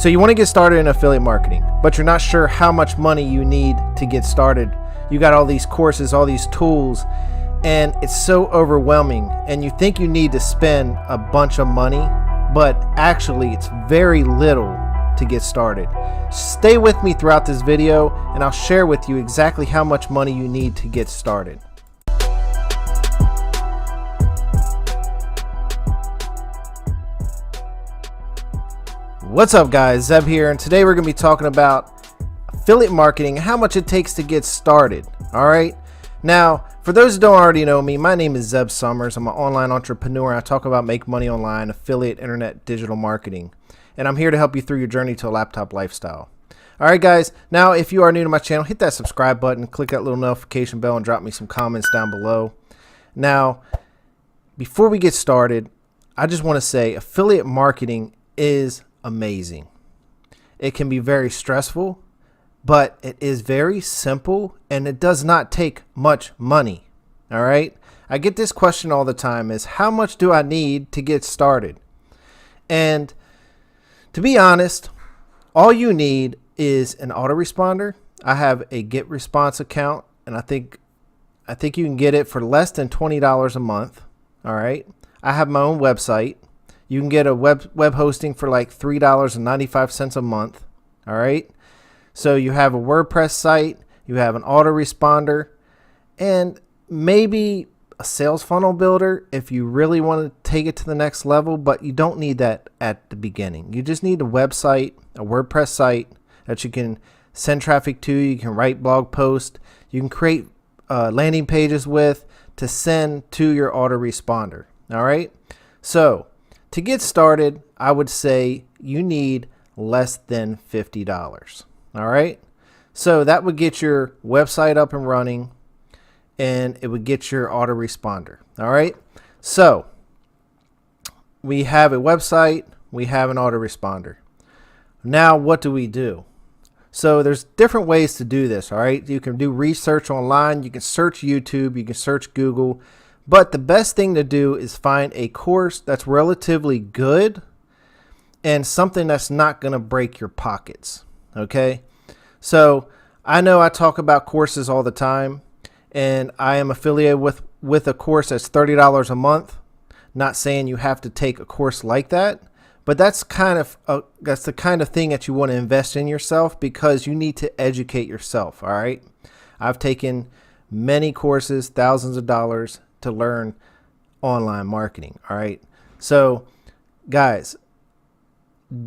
So you want to get started in affiliate marketing, but you're not sure how much money you need to get started. You got all these courses, all these tools, and it's so overwhelming, and you think you need to spend a bunch of money, but actually it's very little to get started. Stay with me throughout this video and I'll share with you exactly how much money you need to get started. What's up guys, Zeb here, and today we're going to be talking about affiliate marketing, how much it takes to get started. Alright, now for those who don't already know me, my name is Zeb Summers. I'm an online entrepreneur. I talk about make money online, affiliate, internet, digital marketing, and I'm here to help you through your journey to a laptop lifestyle. Alright guys, now if you are new to my channel, hit that subscribe button, click that little notification bell, and drop me some comments down below. Now, before we get started, I just want to say affiliate marketing is amazing. It can be very stressful, but it is very simple and it does not take much money. All right. I get this question all the time, is how much do I need to get started? And to be honest, all you need is an autoresponder. I have a GetResponse account, and I think you can get it for less than $20 a month. All right. I have my own website. You can get a web hosting for like $3.95 a month. All right. So you have a WordPress site, you have an autoresponder, and maybe a sales funnel builder if you really want to take it to the next level, but you don't need that at the beginning. You just need a website, a WordPress site that you can send traffic to. You can write blog posts. You can create landing pages with to send to your autoresponder. All right. So to get started, I would say you need less than $50. All right. So that would get your website up and running, and it would get your autoresponder. All right. So we have a website, we have an autoresponder. Now, what do we do? So there's different ways to do this. All right. You can do research online. You can search YouTube. You can search Google. But the best thing to do is find a course that's relatively good and something that's not going to break your pockets. Okay. So I know I talk about courses all the time, and I am affiliated with a course that's $30 a month. Not saying you have to take a course like that, but that's the kind of thing that you want to invest in yourself, because you need to educate yourself. All right. I've taken many courses, thousands of dollars, to learn online marketing. All right. So guys,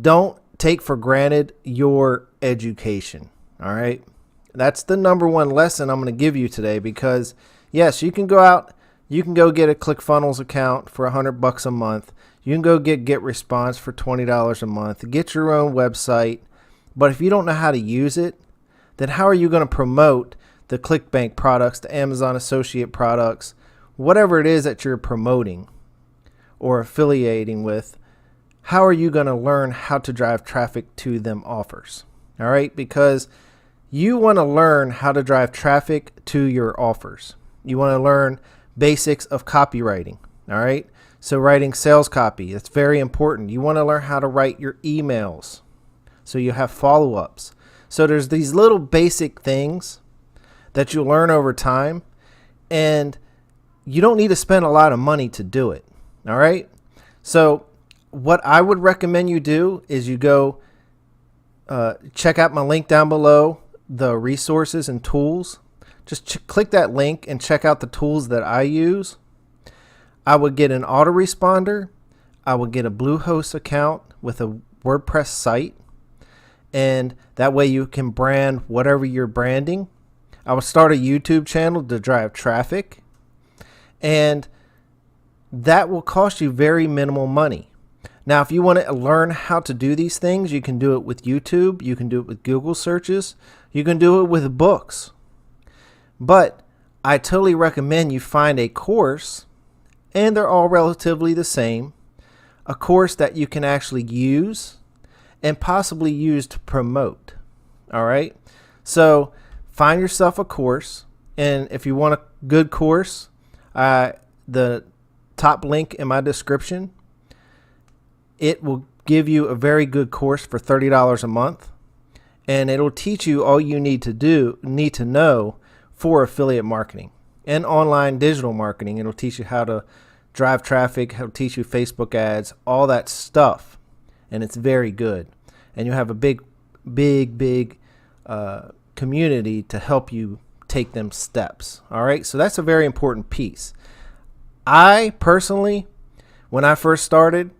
don't take for granted your education. All right. That's the number one lesson I'm going to give you today, because yes, you can go out, you can go get a ClickFunnels account for $100 a month. You can go get GetResponse for $20 a month, get your own website. But if you don't know how to use it, then how are you going to promote the ClickBank products, the Amazon associate products, whatever it is that you're promoting or affiliating with? How are you going to learn how to drive traffic to them offers? All right. Because you want to learn how to drive traffic to your offers. You want to learn basics of copywriting. All right. So writing sales copy, that's very important. You want to learn how to write your emails so you have follow-ups. So there's these little basic things that you learn over time, and you don't need to spend a lot of money to do it. All right. So what I would recommend you do is you go check out my link down below, the resources and tools. Just click that link and check out the tools that I use. I would get an autoresponder. I would get a Bluehost account with a WordPress site, and that way you can brand whatever you're branding. I would start a YouTube channel to drive traffic, and that will cost you very minimal money. Now, if you want to learn how to do these things, you can do it with YouTube. You can do it with Google searches. You can do it with books. But I totally recommend you find a course, and they're all relatively the same, a course that you can actually use and possibly use to promote. All right. So find yourself a course, and if you want a good course, the top link in my description, it will give you a very good course for $30 a month, and it'll teach you all you need to know for affiliate marketing and online digital marketing. It'll teach you how to drive traffic, how to teach you Facebook ads, all that stuff, and it's very good. And you have a big community to help you take them steps. All right, so that's a very important piece. I personally, when I first started,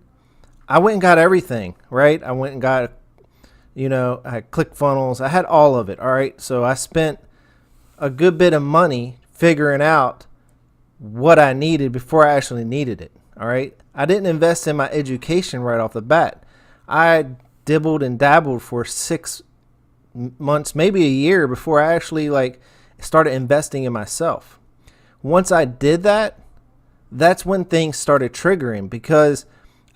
I went and got everything, right? I went and got, I had ClickFunnels. I had all of it, all right? So I spent a good bit of money figuring out what I needed before I actually needed it, all right? I didn't invest in my education right off the bat. I dibbled and dabbled for 6 months, maybe a year, before I actually started investing in myself. Once I did that, that's when things started triggering, because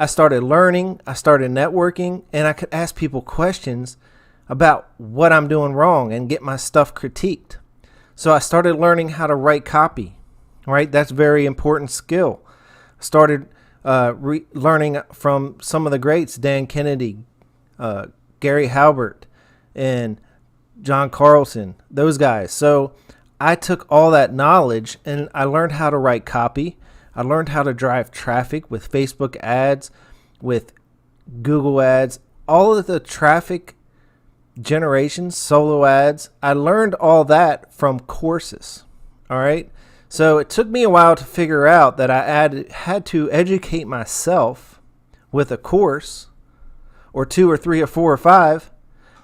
I started learning, I started networking, and I could ask people questions about what I'm doing wrong and get my stuff critiqued. So I started learning how to write copy, right? That's a very important skill. I started learning from some of the greats, Dan Kennedy, Gary Halbert, and John Carlson, those guys. So I took all that knowledge and I learned how to write copy. I learned how to drive traffic with Facebook ads, with Google ads, all of the traffic generation, solo ads. I learned all that from courses. All right. So it took me a while to figure out that I had to educate myself with a course or 2 or 3 or 4 or 5.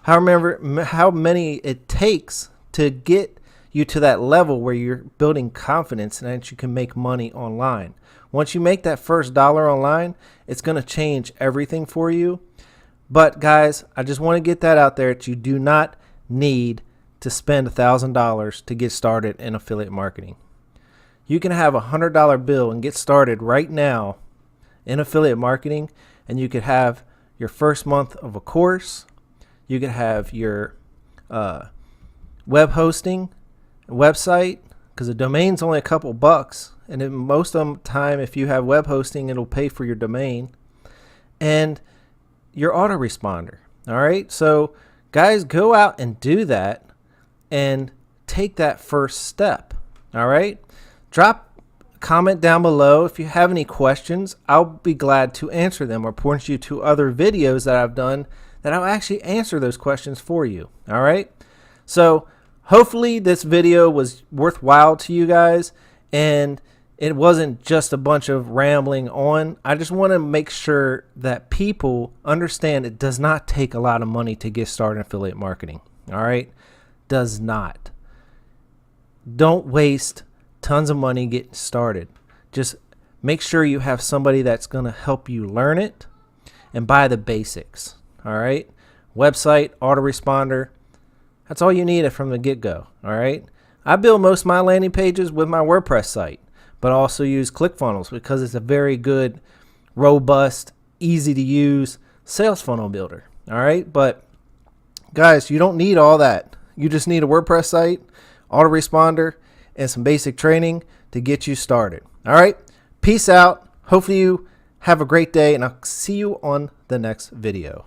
However, how many it takes to get you to that level where you're building confidence and that you can make money online. Once you make that first dollar online, it's going to change everything for you. But guys, I just want to get that out there that you do not need to spend $1,000 to get started in affiliate marketing. You can have a $100 bill and get started right now in affiliate marketing, and you could have your first month of a course. You could have your web hosting website, because a domain's only a couple bucks, and in most of the time, if you have web hosting, it'll pay for your domain and your autoresponder. All right, so guys, go out and do that and take that first step. All right, drop a comment down below if you have any questions. I'll be glad to answer them or point you to other videos that I've done that I'll actually answer those questions for you. All right, so hopefully this video was worthwhile to you guys, and it wasn't just a bunch of rambling on. I just want to make sure that people understand it does not take a lot of money to get started in affiliate marketing. All right, does not. Don't waste tons of money getting started. Just make sure you have somebody that's going to help you learn it and buy the basics. All right, website, autoresponder. That's all you need from the get-go, all right? I build most of my landing pages with my WordPress site, but also use ClickFunnels because it's a very good, robust, easy-to-use sales funnel builder, all right? But, guys, you don't need all that. You just need a WordPress site, autoresponder, and some basic training to get you started, all right? Peace out. Hopefully you have a great day, and I'll see you on the next video.